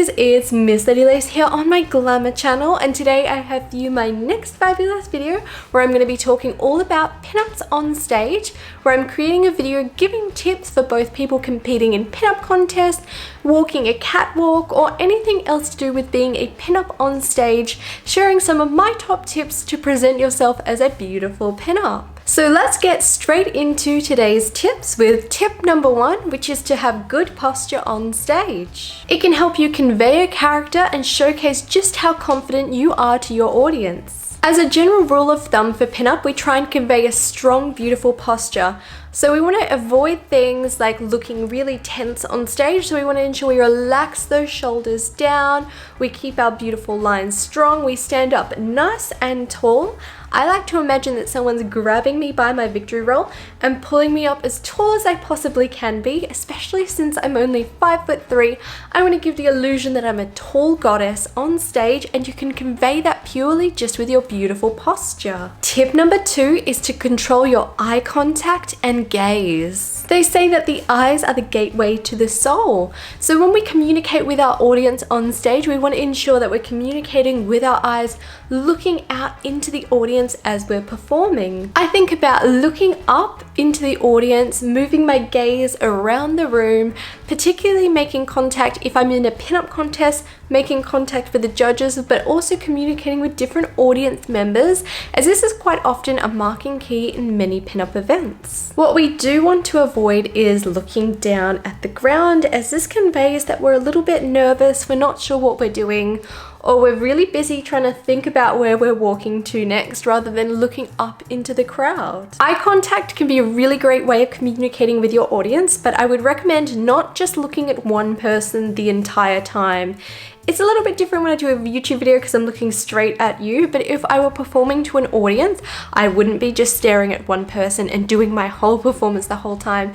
beauties, it's Miss Lady Lace here on my glamour channel, and today I have for you my next fabulous video where I'm going to be talking all about pinups on stage, where I'm creating a video giving tips for both people competing in pinup contests, walking a catwalk, or anything else to do with being a pinup on stage, sharing some of my top tips to present yourself as a beautiful pinup. So let's get straight into today's tips with tip number 1, which is to have good posture on stage. It can help you convey a character and showcase just how confident you are to your audience. As a general rule of thumb for pinup, we try and convey a strong, beautiful posture. So we want to avoid things like looking really tense on stage, so we want to ensure we relax those shoulders down, we keep our beautiful lines strong, we stand up nice and tall. I like to imagine that someone's grabbing me by my victory roll and pulling me up as tall as I possibly can be, especially since I'm only 5'3". I want to give the illusion that I'm a tall goddess on stage, and you can convey that purely just with your beautiful posture. Tip number 2 is to control your eye contact and gaze. They say that the eyes are the gateway to the soul. So when we communicate with our audience on stage, we want to ensure that we're communicating with our eyes, looking out into the audience as we're performing. I think about looking up into the audience, moving my gaze around the room, particularly making contact if I'm in a pinup contest, making contact with the judges, but also communicating with different audience members, as this is quite often a marking key in many pinup events. What we do want to avoid is looking down at the ground, as this conveys that we're a little bit nervous, we're not sure what we're doing, or we're really busy trying to think about where we're walking to next rather than looking up into the crowd. Eye contact can be a really great way of communicating with your audience, but I would recommend not just looking at one person the entire time. It's a little bit different when I do a YouTube video because I'm looking straight at you, but if I were performing to an audience, I wouldn't be just staring at one person and doing my whole performance the whole time,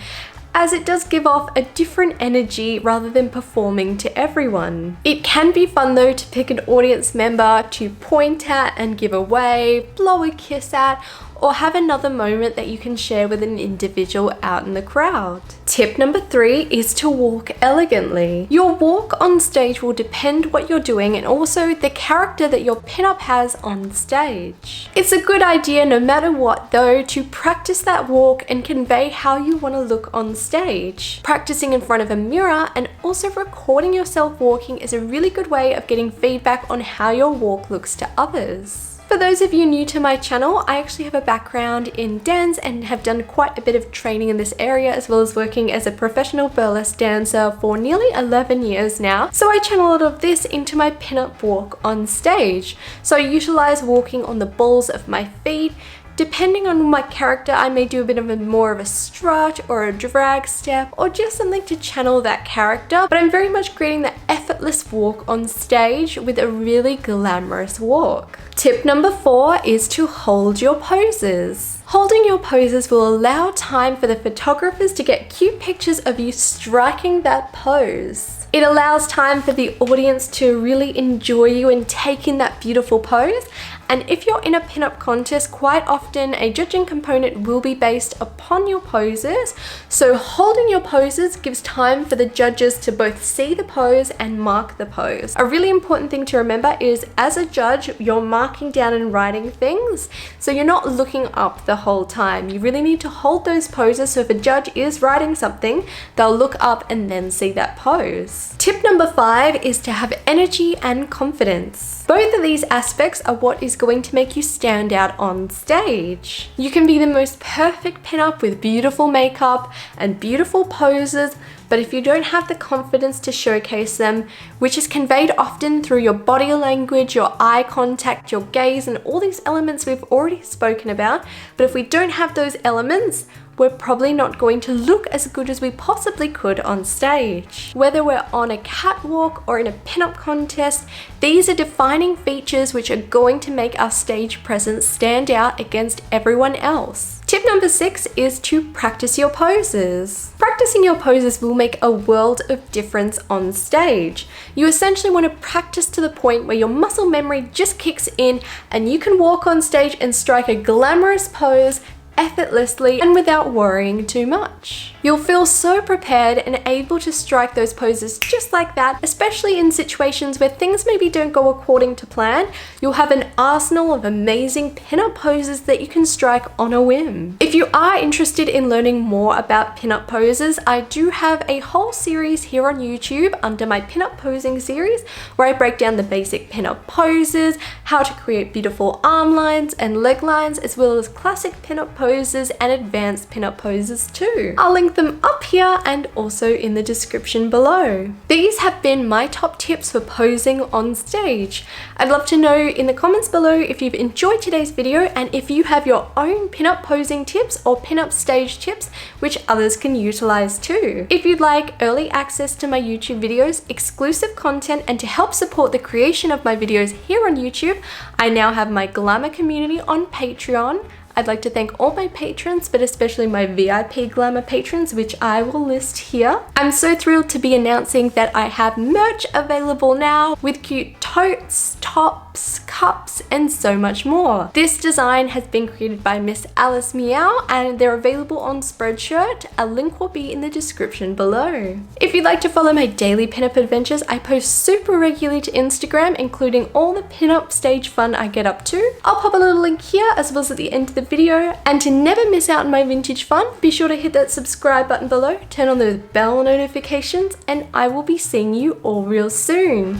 as it does give off a different energy rather than performing to everyone. It can be fun though to pick an audience member to point at and give away, blow a kiss at, or have another moment that you can share with an individual out in the crowd. Tip number 3 is to walk elegantly. Your walk on stage will depend what you're doing and also the character that your pinup has on stage. It's a good idea no matter what though to practice that walk and convey how you want to look on stage. Practicing in front of a mirror and also recording yourself walking is a really good way of getting feedback on how your walk looks to others. For those of you new to my channel, I actually have a background in dance and have done quite a bit of training in this area, as well as working as a professional burlesque dancer for nearly 11 years now. So I channel a lot of this into my pinup walk on stage. So I utilize walking on the balls of my feet. Depending on my character, I may do a bit of more of a strut or a drag step or just something to channel that character, but I'm very much creating the effortless walk on stage with a really glamorous walk. Tip number 4 is to hold your poses. Holding your poses will allow time for the photographers to get cute pictures of you striking that pose. It allows time for the audience to really enjoy you and take in that beautiful pose. And if you're in a pinup contest, quite often a judging component will be based upon your poses. So holding your poses gives time for the judges to both see the pose and mark the pose. A really important thing to remember is as a judge, you're marking down and writing things. So you're not looking up the whole time. You really need to hold those poses. So if a judge is writing something, they'll look up and then see that pose. Tip number 5 is to have energy and confidence. Both of these aspects are what is going to make you stand out on stage. You can be the most perfect pinup with beautiful makeup and beautiful poses, but if you don't have the confidence to showcase them, which is conveyed often through your body language, your eye contact, your gaze, and all these elements we've already spoken about, but if we don't have those elements, we're probably not going to look as good as we possibly could on stage. Whether we're on a catwalk or in a pinup contest, these are defining features which are going to make our stage presence stand out against everyone else. Tip number 6 is to practice your poses. Practicing your poses will make a world of difference on stage. You essentially want to practice to the point where your muscle memory just kicks in and you can walk on stage and strike a glamorous pose effortlessly and without worrying too much. You'll feel so prepared and able to strike those poses just like that, especially in situations where things maybe don't go according to plan. You'll have an arsenal of amazing pinup poses that you can strike on a whim. If you are interested in learning more about pinup poses, I do have a whole series here on YouTube under my pinup posing series where I break down the basic pinup poses, how to create beautiful arm lines and leg lines, as well as classic pinup poses and advanced pinup poses too. I'll link them up here and also in the description below. These have been my top tips for posing on stage. I'd love to know in the comments below if you've enjoyed today's video and if you have your own pinup posing tips or pinup stage tips which others can utilize too. If you'd like early access to my YouTube videos, exclusive content, and to help support the creation of my videos here on YouTube, I now have my Glamour community on Patreon. I'd like to thank all my patrons, but especially my VIP Glamour patrons, which I will list here. I'm so thrilled to be announcing that I have merch available now with cute totes, tops, cups, and so much more. This design has been created by Miss Alice Meow and they're available on Spreadshirt. A link will be in the description below. If you'd like to follow my daily pinup adventures, I post super regularly to Instagram, including all the pinup stage fun I get up to. I'll pop a little link here as well as at the end of the video. And to never miss out on my vintage fun, be sure to hit that subscribe button below, turn on those bell notifications, and I will be seeing you all real soon.